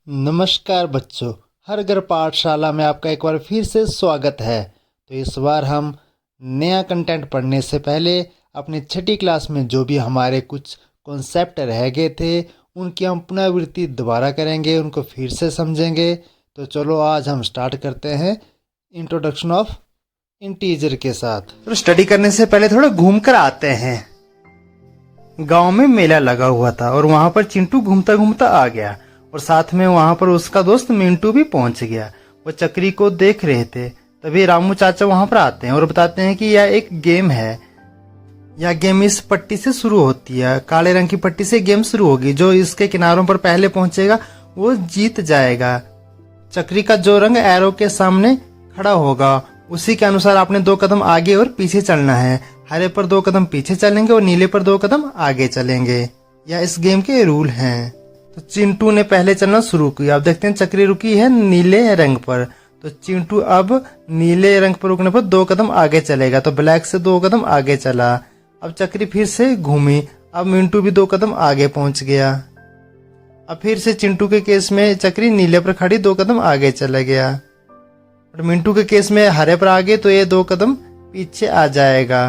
नमस्कार बच्चों, हर घर पाठशाला में आपका एक बार फिर से स्वागत है। तो इस बार हम नया कंटेंट पढ़ने से पहले अपनी छठी क्लास में जो भी हमारे कुछ कॉन्सेप्ट रह गए थे उनकी हम पुनरावृत्ति दोबारा करेंगे, उनको फिर से समझेंगे। तो चलो आज हम स्टार्ट करते हैं इंट्रोडक्शन ऑफ इंटीजर के साथ। तो स्टडी करने से पहले थोड़ा घूम कर आते हैं। गांव में मेला लगा हुआ था और वहां पर चिंटू घूमता घूमता आ गया और साथ में वहां पर उसका दोस्त मिंटू भी पहुंच गया। वो चक्री को देख रहे थे। तभी रामू चाचा वहां पर आते हैं और बताते हैं कि यह एक गेम है। यह गेम इस पट्टी से शुरू होती है, काले रंग की पट्टी से गेम शुरू होगी। जो इसके किनारों पर पहले पहुंचेगा वो जीत जाएगा। चक्री का जो रंग एरो के सामने खड़ा होगा उसी के अनुसार आपने 2 कदम आगे और पीछे चलना है। हरे पर 2 कदम पीछे चलेंगे और नीले पर 2 कदम आगे चलेंगे। यह इस गेम के रूल हैं। तो चिंटू ने पहले चलना शुरू किया। अब देखते हैं चक्री रुकी है नीले रंग पर, तो चिंटू अब नीले रंग पर रुकने पर 2 कदम आगे चलेगा। तो ब्लैक से 2 कदम आगे चला। अब चक्री फिर से घूमी। अब मिंटू भी 2 कदम आगे पहुंच गया। अब फिर से चिंटू के केस में चक्री नीले पर खड़ी 2 कदम आगे चला गया और मिंटू के केस में हरे पर आगे, तो ये 2 कदम पीछे आ जाएगा।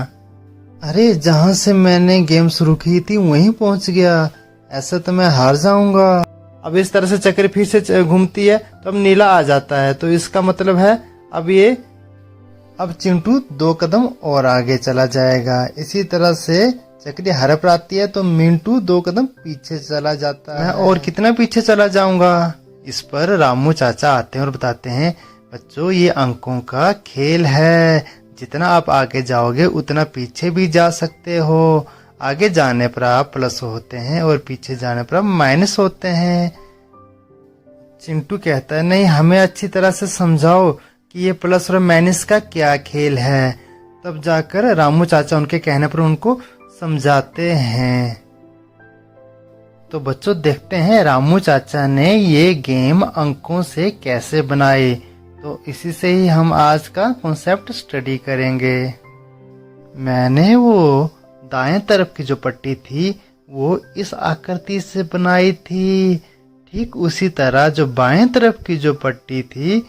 अरे जहां से मैंने गेम शुरू की थी वहीं पहुंच गया, ऐसा तो मैं हार जाऊंगा। अब इस तरह से चक्री फिर से घूमती है तो अब नीला आ जाता है। तो इसका मतलब है अब चिंटू 2 कदम और आगे चला जाएगा। इसी तरह से चक्री हरे पर आती है तो मिंटू 2 कदम पीछे चला जाता है। और कितना पीछे चला जाऊंगा? इस पर रामू चाचा आते हैं और बताते हैं, बच्चों ये अंकों का खेल है। जितना आप आगे जाओगे उतना पीछे भी जा सकते हो। आगे जाने पर आप प्लस होते हैं और पीछे जाने पर आप माइनस होते हैं। चिंटू कहता है, नहीं हमें अच्छी तरह से समझाओ कि ये प्लस और माइनस का क्या खेल है। तब जाकर रामू चाचा उनके कहने पर उनको समझाते हैं। तो बच्चों देखते हैं रामू चाचा ने ये गेम अंकों से कैसे बनाए। तो इसी से ही हम आज का कॉन्सेप्ट स्टडी करेंगे। मैंने वो दाएं तरफ की जो पट्टी थी वो इस आकृति से बनाई थी। ठीक उसी तरह जो बाएं तरफ की जो पट्टी थी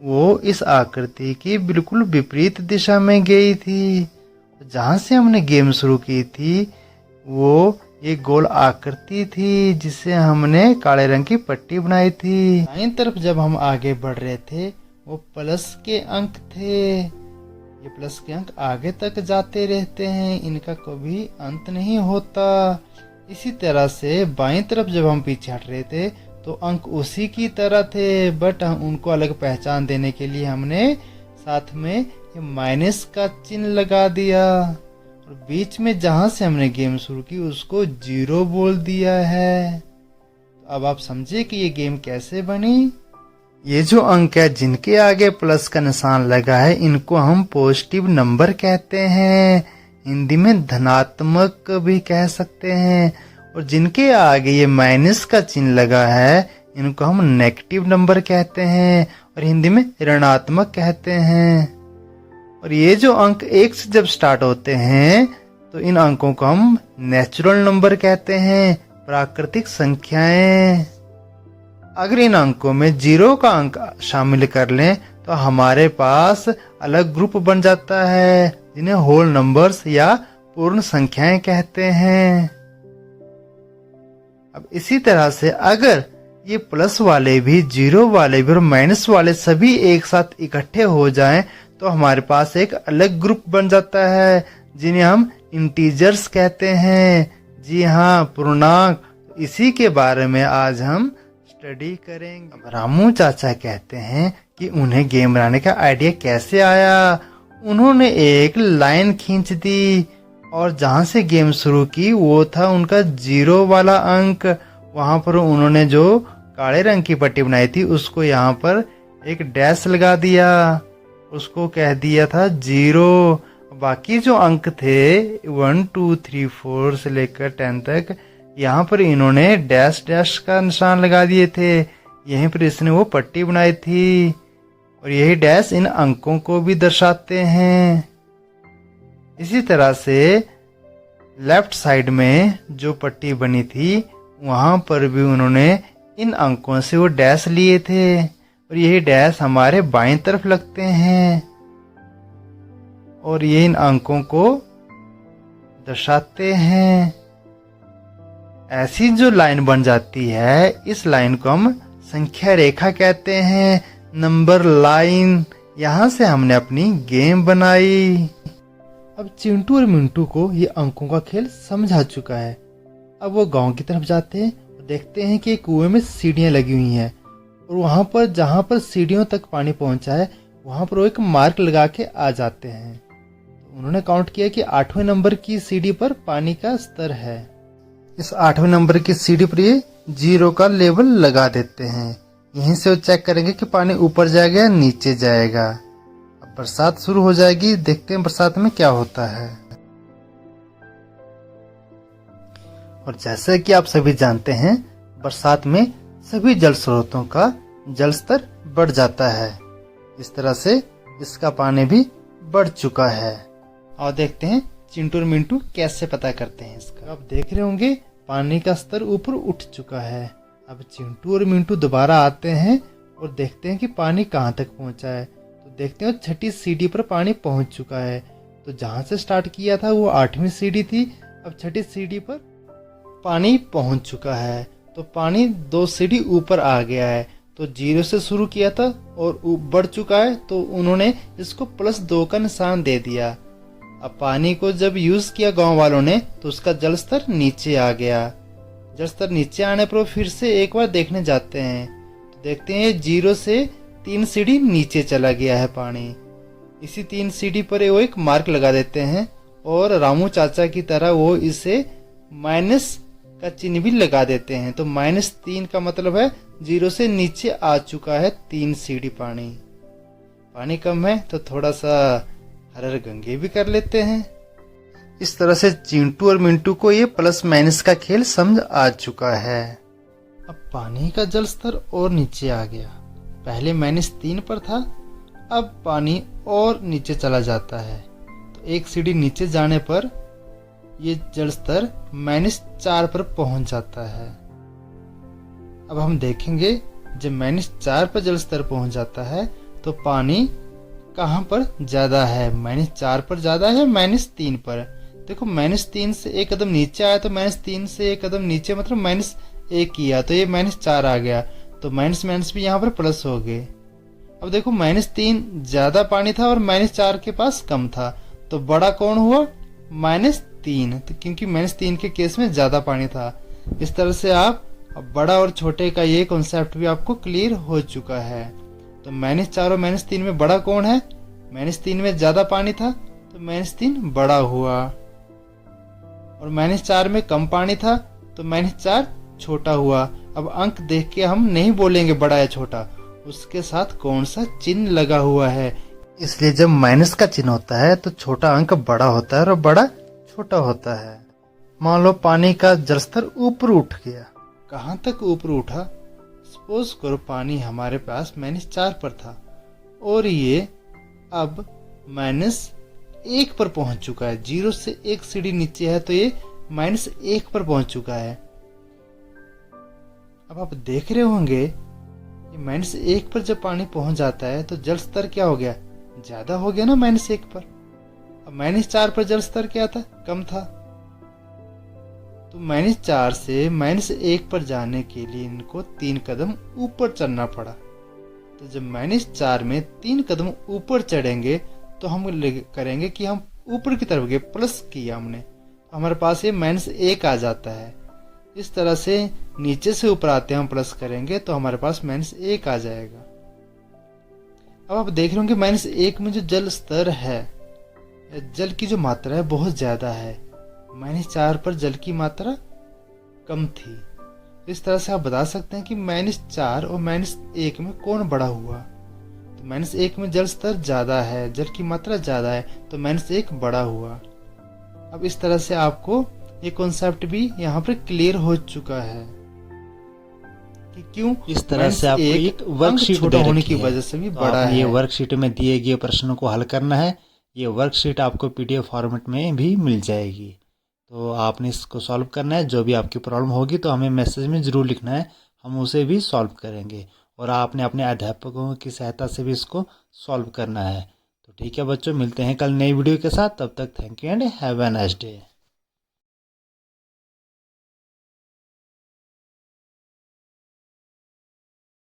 वो इस आकृति की बिल्कुल विपरीत दिशा में गई थी। जहां से हमने गेम शुरू की थी वो एक गोल आकृति थी जिसे हमने काले रंग की पट्टी बनाई थी। दाएं तरफ जब हम आगे बढ़ रहे थे वो प्लस के अंक थे। ये प्लस के अंक आगे तक जाते रहते हैं, इनका कभी अंत नहीं होता। इसी तरह से बाईं तरफ जब हम पीछे हट रहे थे तो अंक उसी की तरह थे, बट उनको अलग पहचान देने के लिए हमने साथ में ये माइनस का चिन्ह लगा दिया और बीच में जहां से हमने गेम शुरू की उसको 0 बोल दिया है। तो अब आप समझे कि ये गेम कैसे बनी। ये जो अंक है जिनके आगे प्लस का निशान लगा है इनको हम पॉजिटिव नंबर कहते हैं। हिंदी में धनात्मक भी कह सकते हैं। और जिनके आगे ये माइनस का चिन्ह लगा है इनको हम नेगेटिव नंबर कहते हैं और हिंदी में ऋणात्मक कहते हैं। और ये जो अंक 1 से जब स्टार्ट होते हैं तो इन अंकों को हम नेचुरल नंबर कहते हैं, प्राकृतिक संख्याएं। अगर इन अंकों में 0 का अंक शामिल कर लें तो हमारे पास अलग ग्रुप बन जाता है जिन्हें होल नंबर्स या पूर्ण संख्याएं कहते हैं। अब इसी तरह से अगर ये प्लस वाले भी, 0 वाले भी और माइनस वाले सभी एक साथ इकट्ठे हो जाएं तो हमारे पास एक अलग ग्रुप बन जाता है जिन्हें हम इंटीजर्स कहते हैं। जी हाँ, पूर्णांक। इसी के बारे में आज हम स्टडी करेंगे। रामू चाचा कहते हैं कि उन्हें गेम बनाने का आइडिया कैसे आया। उन्होंने एक लाइन खींच दी और जहां से गेम शुरू की वो था उनका 0 वाला अंक। वहां पर उन्होंने जो काले रंग की पट्टी बनाई थी उसको यहाँ पर एक डैश लगा दिया, उसको कह दिया था 0। बाकी जो अंक थे 1 2 3 4 से लेकर 10 तक यहाँ पर इन्होंने डैश डैश का निशान लगा दिए थे। यहीं पर इसने वो पट्टी बनाई थी और यही डैश इन अंकों को भी दर्शाते हैं। इसी तरह से लेफ्ट साइड में जो पट्टी बनी थी वहां पर भी उन्होंने इन अंकों से वो डैश लिए थे और यही डैश हमारे बाईं तरफ लगते हैं और ये इन अंकों को दर्शाते हैं। ऐसी जो लाइन बन जाती है, इस लाइन को हम संख्या रेखा कहते हैं, नंबर लाइन। यहाँ से हमने अपनी गेम बनाई। अब चिंटू और मिंटू को ये अंकों का खेल समझा चुका है। अब वो गांव की तरफ जाते हैं और देखते हैं कि कुएं में सीढ़ियां लगी हुई हैं और वहां पर जहां पर सीढ़ियों तक पानी पहुंचा है वहां पर वो एक मार्क लगा के आ जाते हैं। तो उन्होंने काउंट किया कि 8वें नंबर की सीढ़ी पर पानी का स्तर है। इस 8वें नंबर की सीढ़ी पर ये 0 का लेवल लगा देते हैं। यहीं से वो चेक करेंगे कि पानी ऊपर जाएगा या नीचे जाएगा। अब बरसात शुरू हो जाएगी, देखते हैं बरसात में क्या होता है। और जैसे कि आप सभी जानते हैं, बरसात में सभी जल स्रोतों का जल स्तर बढ़ जाता है। इस तरह से इसका पानी भी बढ़ चुका है। और देखते हैं चिंटू और मिंटू कैसे पता करते हैं इसका। आप देख रहे होंगे पानी का स्तर ऊपर उठ चुका है। अब चिंटू और मिंटू दोबारा आते हैं और देखते हैं कि पानी कहाँ तक पहुंचा है। तो देखते हैं 6ठी सीढ़ी पर पानी पहुंच चुका है। तो जहां से स्टार्ट किया था वो 8वीं सीढ़ी थी, अब 6ठी सीढ़ी पर पानी पहुंच चुका है। तो पानी 2 सीढ़ी ऊपर आ गया है। तो 0 से शुरू किया था और बढ़ चुका है, तो उन्होंने इसको +2 का निशान दे दिया। अब पानी को जब यूज किया गांव वालों ने तो उसका जल स्तर नीचे आ गया। जल स्तर नीचे आने पर वो फिर से एक बार देखने जाते हैं। तो देखते हैं 0 से 3 सीढ़ी नीचे चला गया है पानी। इसी 3 सीढ़ी पर वो एक मार्क लगा देते हैं और रामू चाचा की तरह वो इसे माइनस का चिन्ह भी लगा देते हैं। तो -3 का मतलब है 0 से नीचे आ चुका है 3 सीढ़ी पानी। पानी कम है तो थोड़ा सा हरर गंगे भी कर लेते हैं। इस तरह से चिंटू और मिंटू को ये प्लस माइनस का खेल समझ आ चुका है। अब पानी का जल स्तर और नीचे आ गया। पहले -3 पर था, अब पानी और नीचे चला जाता है। तो एक सीढ़ी नीचे जाने पर ये जल स्तर -4 पर पहुंच जाता है। अब हम देखेंगे जब -4 पर जल स्तर पहुंच जाता है तो पानी कहां पर ज्यादा है, -4 पर ज्यादा है, -3 पर। देखो -3 से एक कदम नीचे आया तो -3 से एक कदम नीचे मतलब -1 किया तो ये -4 आ गया। तो माइनस भी यहाँ पर प्लस हो गए। अब देखो -3 ज्यादा पानी था और -4 के पास कम था, तो बड़ा कौन हुआ? -3, तो क्योंकि -3 के केस में ज्यादा पानी था। इस तरह से आप बड़ा और छोटे का ये कॉन्सेप्ट भी आपको क्लियर हो चुका है। तो -4 और -3 में बड़ा कौन है? -3 में ज्यादा पानी था तो -3 बड़ा हुआ, और -4 में कम पानी था तो -4 छोटा हुआ। अब अंक देख के हम नहीं बोलेंगे बड़ा या छोटा, उसके साथ कौन सा चिन्ह लगा हुआ है। इसलिए जब माइनस का चिन्ह होता है तो छोटा अंक बड़ा होता है और बड़ा छोटा होता है। मान लो पानी का जल स्तर ऊपर उठ गया। कहाँ तक ऊपर उठा? सपोज करो पानी हमारे पास -4 पर था और ये अब -1 पर पहुंच चुका है। 0 से 1 सीढ़ी नीचे है तो ये -1 पर पहुंच चुका है। अब आप देख रहे होंगे -1 पर जब पानी पहुंच जाता है तो जल स्तर क्या हो गया? ज्यादा हो गया ना -1 पर। अब -4 पर जल स्तर क्या था? कम था। तो -4 से -1 पर जाने के लिए इनको 3 कदम ऊपर चढ़ना पड़ा। तो जब -4 में 3 कदम ऊपर चढ़ेंगे तो हम करेंगे कि हम ऊपर की तरफ गए, प्लस किया हमने, हमारे पास ये -1 आ जाता है। इस तरह से नीचे से ऊपर आते हम प्लस करेंगे तो हमारे पास -1 आ जाएगा। अब आप देख रहे होंगे -1 में जो जल स्तर है, जल की जो मात्रा है बहुत ज्यादा है। -4 पर जल की मात्रा कम थी। इस तरह से आप बता सकते हैं कि -4 और -1 में कौन बड़ा हुआ। तो -1 में जल स्तर ज्यादा है, जल की मात्रा ज्यादा है, तो -1 बड़ा हुआ। अब इस तरह से आपको ये कॉन्सेप्ट भी यहाँ पर क्लियर हो चुका है कि क्यों इस तरह से आपको एक वर्कशीट छोटा दे होने रखी की है। वजह से भी तो बड़ा आपने है। ये वर्कशीट में दिए गए प्रश्नों को हल करना है। ये वर्कशीट आपको PDF फॉर्मेट में भी मिल जाएगी। तो आपने इसको सॉल्व करना है। जो भी आपकी प्रॉब्लम होगी तो हमें मैसेज में ज़रूर लिखना है, हम उसे भी सॉल्व करेंगे और आपने अपने अध्यापकों की सहायता से भी इसको सॉल्व करना है। तो ठीक है बच्चों, मिलते हैं कल नई वीडियो के साथ। तब तक thank you and have a nice day.